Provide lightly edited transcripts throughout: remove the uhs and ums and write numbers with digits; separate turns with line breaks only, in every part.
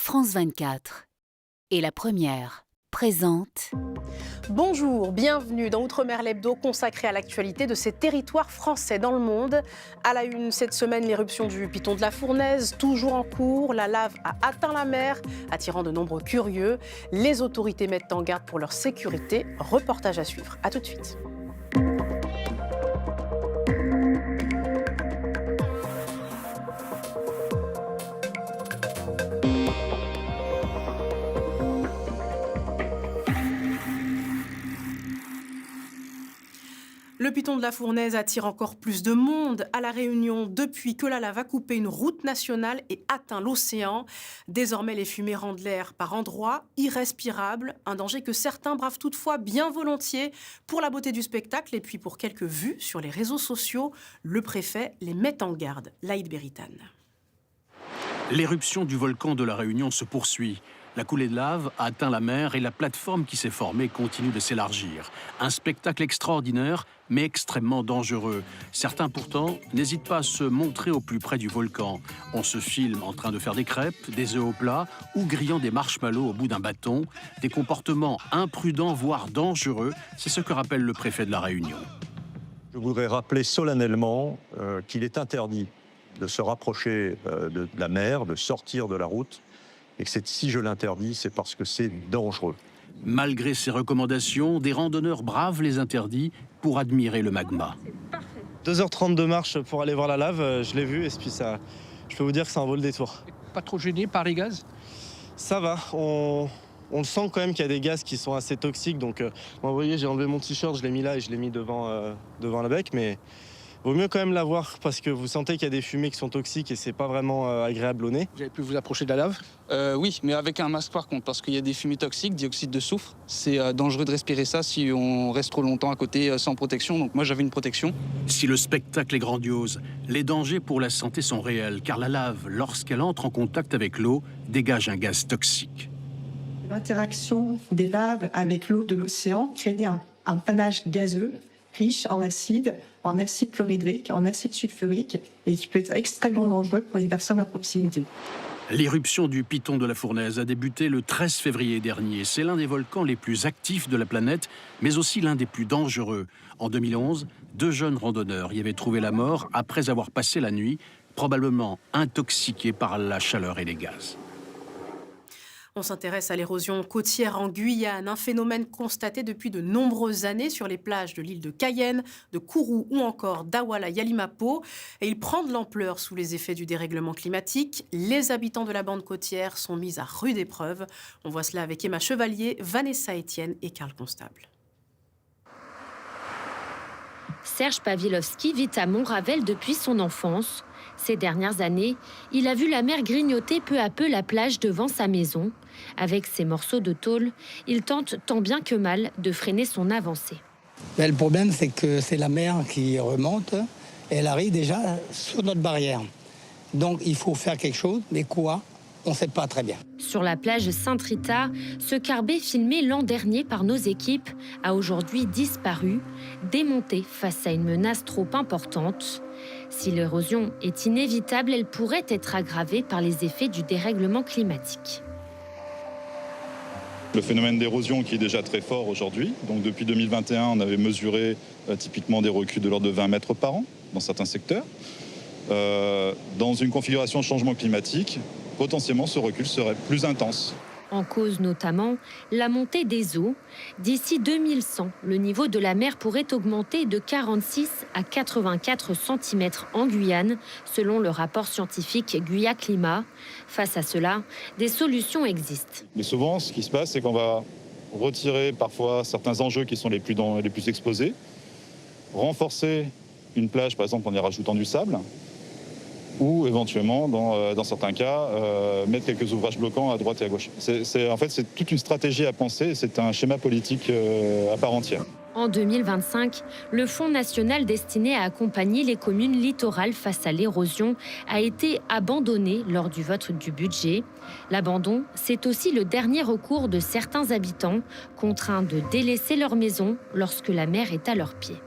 France 24 et La Première présente.
Bonjour, bienvenue dans Outre-mer l'hebdo consacré à l'actualité de ces territoires français dans le monde. À la une cette semaine, l'éruption du Piton de la Fournaise, toujours en cours. La lave a atteint la mer, attirant de nombreux curieux. Les autorités mettent en garde pour leur sécurité. Reportage à suivre. À tout de suite. Le Piton de la Fournaise attire encore plus de monde à La Réunion depuis que la lave a coupé une route nationale et atteint l'océan. Désormais, les fumées rendent l'air par endroits irrespirable, un danger que certains bravent toutefois bien volontiers pour la beauté du spectacle et puis pour quelques vues sur les réseaux sociaux. Le préfet les met en garde. Laïd Beritane.
L'éruption du volcan de La Réunion se poursuit. La coulée de lave a atteint la mer et la plateforme qui s'est formée continue de s'élargir. Un spectacle extraordinaire, mais extrêmement dangereux. Certains, pourtant, n'hésitent pas à se montrer au plus près du volcan. On se filme en train de faire des crêpes, des œufs au plat ou grillant des marshmallows au bout d'un bâton. Des comportements imprudents, voire dangereux, c'est ce que rappelle le préfet de La Réunion.
Je voudrais rappeler solennellement qu'il est interdit de se rapprocher de la mer, de sortir de la route, et que si je l'interdis, c'est parce que c'est dangereux.
Malgré ces recommandations, des randonneurs bravent les interdits pour admirer le magma.
2h30 de marche pour aller voir la lave, je l'ai vu, et puis ça, je peux vous dire que ça en vaut le détour.
Pas trop gêné par les gaz?
Ça va, on le sent quand même qu'il y a des gaz qui sont assez toxiques, donc vous voyez, j'ai enlevé mon t-shirt, je l'ai mis là et je l'ai mis devant la bec, mais vaut mieux quand même la voir parce que vous sentez qu'il y a des fumées qui sont toxiques et c'est pas vraiment agréable au nez.
Vous avez pu vous approcher de la lave?
Oui, mais avec un masque par contre, parce qu'il y a des fumées toxiques, dioxyde de soufre. C'est dangereux de respirer ça si on reste trop longtemps à côté sans protection. Donc moi j'avais une protection.
Si le spectacle est grandiose, les dangers pour la santé sont réels, car la lave, lorsqu'elle entre en contact avec l'eau, dégage un gaz toxique.
L'interaction des laves avec l'eau de l'océan crée un panache gazeux riche en acide chlorhydrique, en acide sulfurique, et qui peut être extrêmement dangereux pour les personnes à proximité.
L'éruption du Piton de la Fournaise a débuté le 13 février dernier. C'est l'un des volcans les plus actifs de la planète, mais aussi l'un des plus dangereux. En 2011, 2 jeunes randonneurs y avaient trouvé la mort après avoir passé la nuit, probablement intoxiqués par la chaleur et les gaz.
On s'intéresse à l'érosion côtière en Guyane, un phénomène constaté depuis de nombreuses années sur les plages de l'île de Cayenne, de Kourou ou encore d'Awala-Yalimapo. Et il prend de l'ampleur sous les effets du dérèglement climatique. Les habitants de la bande côtière sont mis à rude épreuve. On voit cela avec Emma Chevalier, Vanessa Etienne et Karl Constable.
Serge Pawlowski vit à Montravel depuis son enfance. Ces dernières années, il a vu la mer grignoter peu à peu la plage devant sa maison. Avec ses morceaux de tôle, il tente tant bien que mal de freiner son avancée.
Le problème, c'est que c'est la mer qui remonte. Elle arrive déjà sur notre barrière. Donc il faut faire quelque chose, mais quoi? On ne sait pas très bien.
Sur la plage Sainte-Rita, ce carbet filmé l'an dernier par nos équipes a aujourd'hui disparu, démonté face à une menace trop importante. Si l'érosion est inévitable, elle pourrait être aggravée par les effets du dérèglement climatique.
Le phénomène d'érosion qui est déjà très fort aujourd'hui. Donc depuis 2021, on avait mesuré typiquement des reculs de l'ordre de 20 mètres par an dans certains secteurs. Dans une configuration changement climatique, potentiellement ce recul serait plus intense.
En cause notamment la montée des eaux. D'ici 2100, le niveau de la mer pourrait augmenter de 46 à 84 cm en Guyane, selon le rapport scientifique Guya Climat. Face à cela, des solutions existent.
Mais souvent, ce qui se passe, c'est qu'on va retirer parfois certains enjeux qui sont les plus exposés, renforcer une plage, par exemple, en y rajoutant du sable, ou éventuellement, dans certains cas, mettre quelques ouvrages bloquants à droite et à gauche. En fait, c'est toute une stratégie à penser, et c'est un schéma politique à part entière.
En 2025, le Fonds national destiné à accompagner les communes littorales face à l'érosion a été abandonné lors du vote du budget. L'abandon, c'est aussi le dernier recours de certains habitants contraints de délaisser leur maison lorsque la mer est à leurs pieds.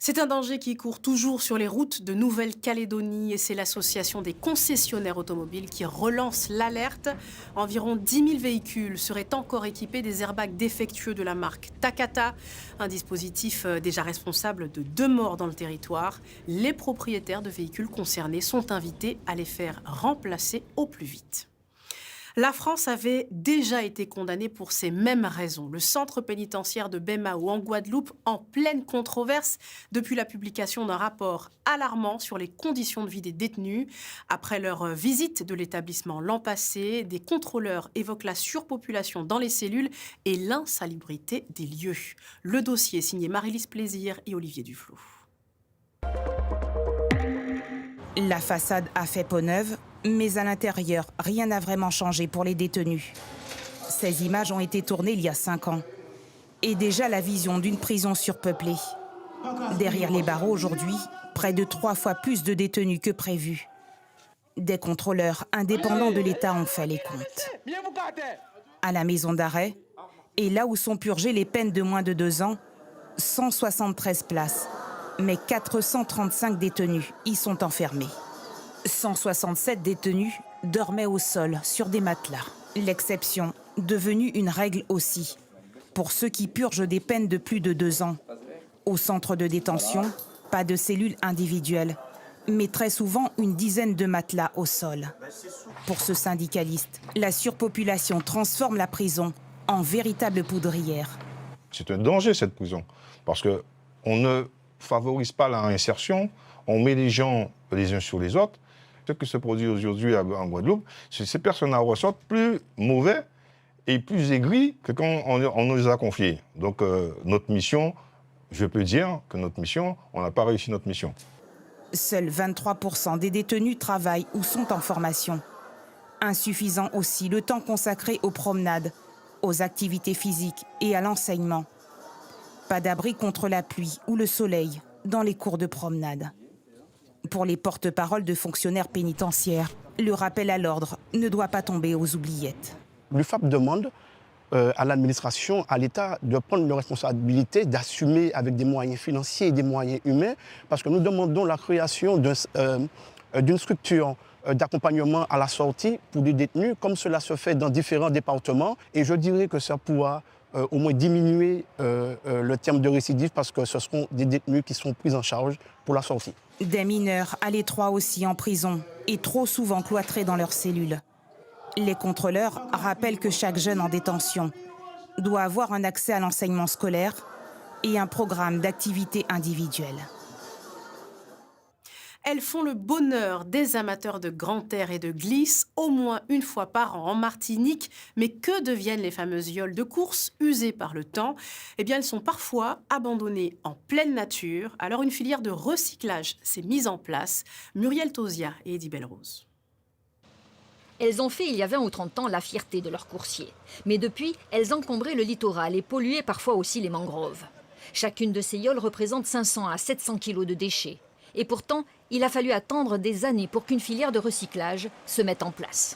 C'est un danger qui court toujours sur les routes de Nouvelle-Calédonie et c'est l'association des concessionnaires automobiles qui relance l'alerte. Environ 10 000 véhicules seraient encore équipés des airbags défectueux de la marque Takata, un dispositif déjà responsable de 2 morts dans le territoire. Les propriétaires de véhicules concernés sont invités à les faire remplacer au plus vite. La France avait déjà été condamnée pour ces mêmes raisons. Le centre pénitentiaire de Baie-Mahault en Guadeloupe en pleine controverse depuis la publication d'un rapport alarmant sur les conditions de vie des détenus. Après leur visite de l'établissement l'an passé, des contrôleurs évoquent la surpopulation dans les cellules et l'insalubrité des lieux. Le dossier est signé Marie-Lise Plaisir et Olivier Duflot.
La façade a fait peau neuve, mais à l'intérieur, rien n'a vraiment changé pour les détenus. Ces images ont été tournées il y a 5 ans. Et déjà la vision d'une prison surpeuplée. Derrière les barreaux aujourd'hui, près de 3 fois plus de détenus que prévu. Des contrôleurs indépendants de l'État ont fait les comptes. À la maison d'arrêt, et là où sont purgées les peines de moins de 2 ans, 173 places. Mais 435 détenus y sont enfermés. 167 détenus dormaient au sol sur des matelas. L'exception, devenue une règle aussi, pour ceux qui purgent des peines de plus de 2 ans. Au centre de détention, pas de cellules individuelles, mais très souvent une dizaine de matelas au sol. Pour ce syndicaliste, la surpopulation transforme la prison en véritable poudrière.
C'est un danger cette prison, parce qu'on ne favorise pas la réinsertion, on met les gens les uns sur les autres. Ce qui se produit aujourd'hui en Guadeloupe, c'est que ces personnes ressortent plus mauvais et plus aigris que quand on nous les a confiés. Donc notre mission, je peux dire que notre mission, on n'a pas réussi notre mission.
Seuls 23% des détenus travaillent ou sont en formation. Insuffisant aussi le temps consacré aux promenades, aux activités physiques et à l'enseignement. Pas d'abri contre la pluie ou le soleil dans les cours de promenade. Pour les porte-paroles de fonctionnaires pénitentiaires, le rappel à l'ordre ne doit pas tomber aux oubliettes.
L'UFAP demande à l'administration, à l'État, de prendre leurs responsabilités, d'assumer avec des moyens financiers et des moyens humains, parce que nous demandons la création d'une structure d'accompagnement à la sortie pour les détenus, comme cela se fait dans différents départements. Et je dirais que ça pourra au moins diminuer le terme de récidive, parce que ce seront des détenus qui seront pris en charge pour la sortie.
Des mineurs à l'étroit aussi en prison et trop souvent cloîtrés dans leurs cellules. Les contrôleurs rappellent que chaque jeune en détention doit avoir un accès à l'enseignement scolaire et un programme d'activité individuelle.
Elles font le bonheur des amateurs de grand air et de glisse, au moins une fois par an en Martinique. Mais que deviennent les fameuses yoles de course usées par le temps? Eh bien, elles sont parfois abandonnées en pleine nature. Alors, une filière de recyclage s'est mise en place. Muriel Tozia et Eddie Belrose.
Elles ont fait il y a 20 ou 30 ans la fierté de leurs coursiers. Mais depuis, elles encombraient le littoral et polluaient parfois aussi les mangroves. Chacune de ces yoles représente 500 à 700 kilos de déchets. Et pourtant, il a fallu attendre des années pour qu'une filière de recyclage se mette en place.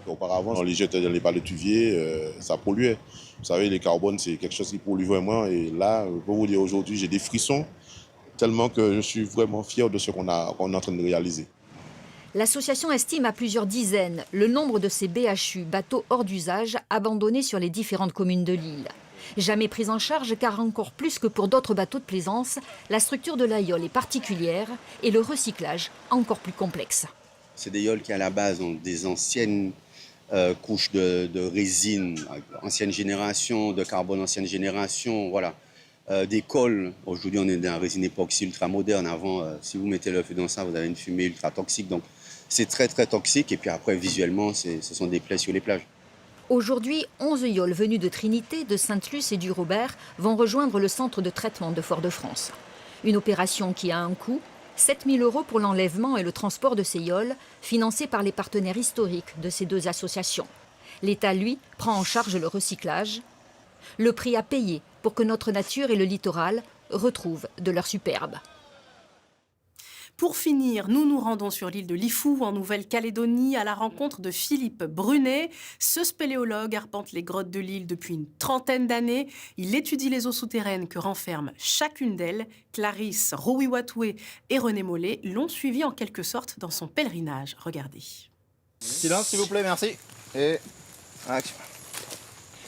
Auparavant, on les jetait dans les palétuviers, ça polluait. Vous savez, les carbones, c'est quelque chose qui pollue vraiment. Et là, pour vous dire, aujourd'hui, j'ai des frissons, tellement que je suis vraiment fier de ce qu'on est en train de réaliser.
L'association estime à plusieurs dizaines le nombre de ces BHU, bateaux hors d'usage, abandonnés sur les différentes communes de l'île. Jamais prise en charge, car encore plus que pour d'autres bateaux de plaisance, la structure de la yole est particulière et le recyclage encore plus complexe.
C'est des yoles qui à la base ont des anciennes couches de résine, ancienne génération, de carbone ancienne génération, voilà. Des cols, aujourd'hui on est dans la résine époxy ultra moderne. Avant, si vous mettez le feu dans ça, vous avez une fumée ultra toxique. Donc c'est très très toxique et puis après visuellement, ce sont des plaies sur les plages.
Aujourd'hui, 11 yoles venues de Trinité, de Sainte-Luce et du Robert vont rejoindre le centre de traitement de Fort-de-France. Une opération qui a un coût, 7 000 € pour l'enlèvement et le transport de ces yoles, financés par les partenaires historiques de ces 2 associations. L'État, lui, prend en charge le recyclage. Le prix à payer pour que notre nature et le littoral retrouvent de leur superbe.
Pour finir, nous nous rendons sur l'île de Lifou, en Nouvelle-Calédonie, à la rencontre de Philippe Brunet. Ce spéléologue arpente les grottes de l'île depuis une trentaine d'années. Il étudie les eaux souterraines que renferme chacune d'elles. Clarisse Rowiwatoué et René Mollet l'ont suivi en quelque sorte dans son pèlerinage. Regardez.
Silence, s'il vous plaît, merci. Et action.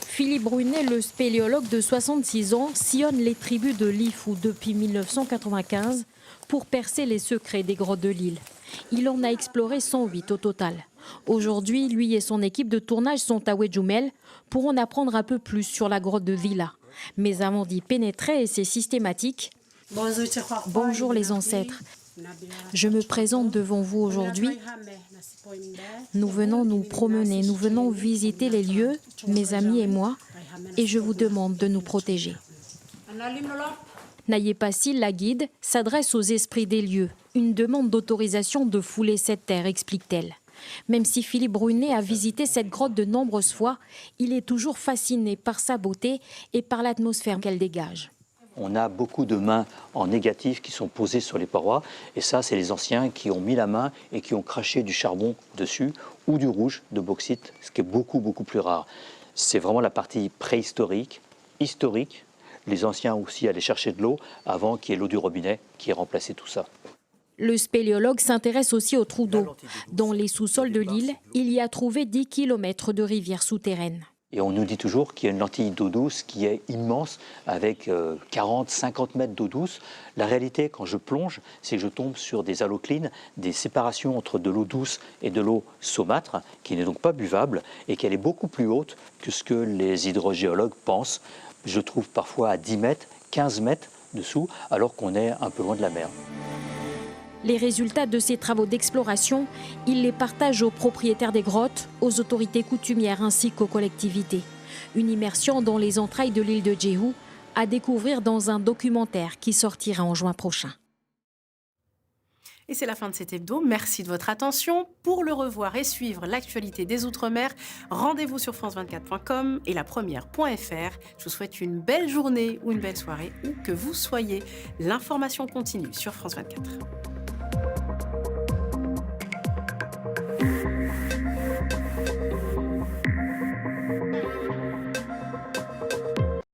Philippe Brunet, le spéléologue de 66 ans, sillonne les tribus de Lifou depuis 1995 pour percer les secrets des grottes de l'île. Il en a exploré 108 au total. Aujourd'hui, lui et son équipe de tournage sont à Wedjoumel pour en apprendre un peu plus sur la grotte de Vila. Mais avant d'y pénétrer, et c'est systématique, bonjour les ancêtres. Je me présente devant vous aujourd'hui. Nous venons nous promener, nous venons visiter les lieux, mes amis et moi, et je vous demande de nous protéger. Naye Passil, la guide, s'adresse aux esprits des lieux. Une demande d'autorisation de fouler cette terre, explique-t-elle. Même si Philippe Brunet a visité cette grotte de nombreuses fois, il est toujours fasciné par sa beauté et par l'atmosphère qu'elle dégage.
On a beaucoup de mains en négatif qui sont posées sur les parois. Et ça, c'est les anciens qui ont mis la main et qui ont craché du charbon dessus ou du rouge de bauxite, ce qui est beaucoup, beaucoup plus rare. C'est vraiment la partie préhistorique, historique. Les anciens aussi allaient chercher de l'eau avant qu'il y ait l'eau du robinet qui ait remplacé tout ça.
Le spéléologue s'intéresse aussi aux trous d'eau. Dans les sous-sols de l'île, il y a trouvé 10 km de rivières souterraines.
Et on nous dit toujours qu'il y a une lentille d'eau douce qui est immense, avec 40-50 mètres d'eau douce. La réalité, quand je plonge, c'est que je tombe sur des haloclines, des séparations entre de l'eau douce et de l'eau saumâtre, qui n'est donc pas buvable, et qu'elle est beaucoup plus haute que ce que les hydrogéologues pensent. Je trouve parfois à 10 mètres, 15 mètres dessous, alors qu'on est un peu loin de la mer.
Les résultats de ces travaux d'exploration, il les partage aux propriétaires des grottes, aux autorités coutumières ainsi qu'aux collectivités. Une immersion dans les entrailles de l'île de Djéhou à découvrir dans un documentaire qui sortira en juin prochain.
Et c'est la fin de cet hebdo. Merci de votre attention. Pour le revoir et suivre l'actualité des Outre-mer, rendez-vous sur france24.com et lapremière.fr. Je vous souhaite une belle journée ou une belle soirée, où que vous soyez. L'information continue sur France 24.